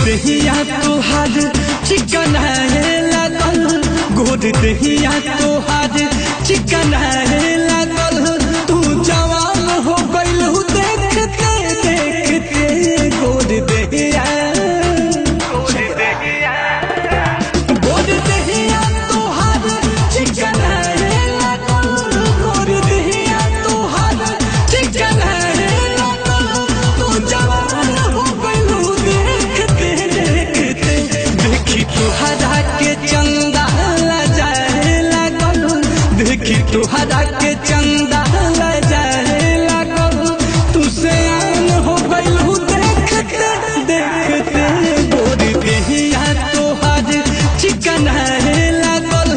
दहिया तोहार चिकन है लागल, गोद दहिया तोहार चिकन है लागल। तू जवान हो गइल देखते देखते गोद दहिया तोहार चिकन है लागल, गोद दहिया तोहार चिकन है लागल। तू जवान हो गइल देखते देखी तुहरा के चंदा लजाए लागल, देखी तुहरा के चंदा लजाए लागल। तू सयान हो गइल देखते देखते गोद दहिया तोहार चिकन है लागल।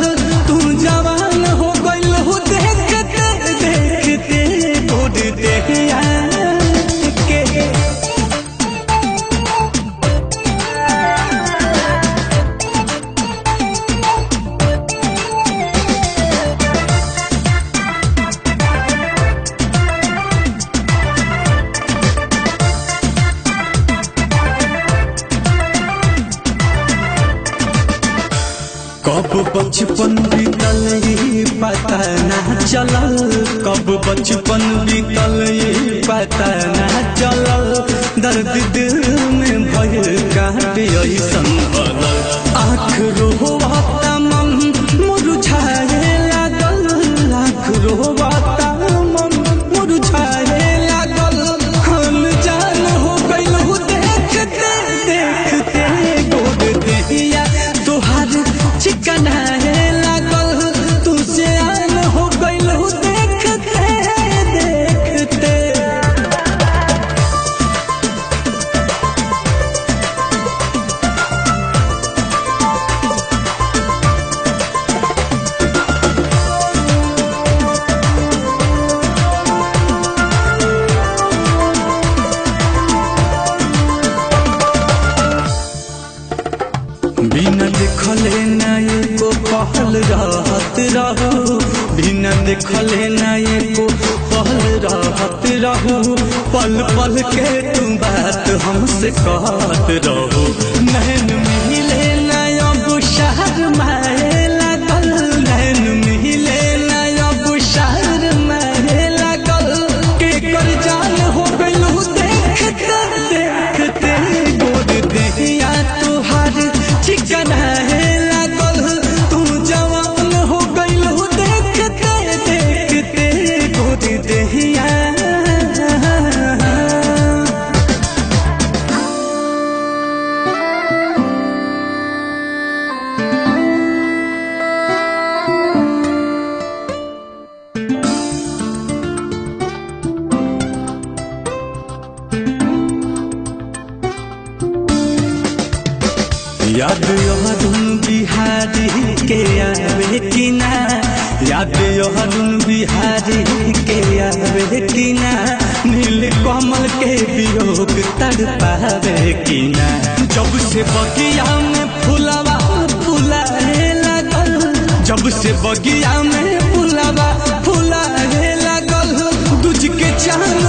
तू जवान हो गइल देखते देखते गोद दहिया के। कब बचपन बीतल ये पता ना चलल, कब बचपन बीतल ये पता ना चलल। दर्द दिल में भय काटे ऐसन भलल, आँख रोवाता मन मुरझाए लागल, आँख रोवाता मन मुरझाए लागल। अनजान हो गइल देखते देखते गोद दहिया तोहार चिकन है लागल। तू सयान हो गइल देखते देखते। बिना देखले ना एको पहल रहत रहू, बिना देखले ना एको पहल रहत रहू। पल पल के तू बात हमसे कहत रहू, नैन मिले ना अब शहर माए लागल, नैन मिले ना अब शहर माए लागल। के कर जान हो गइल देखते देखते गोद दहिया तोहार चिकन है लागल। तू जवान हो गइल देखते देखते गोद दहिया। याद यहदुन बिहारी के आवे कि ना, याद यहदुन बिहारी के आवे कि ना। नील कमल के वियोग तड़पावे कि ना। जब से बगिया में फुलवा फुलाए लागल, जब से बगिया में फुलवा फुलाए लागल। दूज के चांद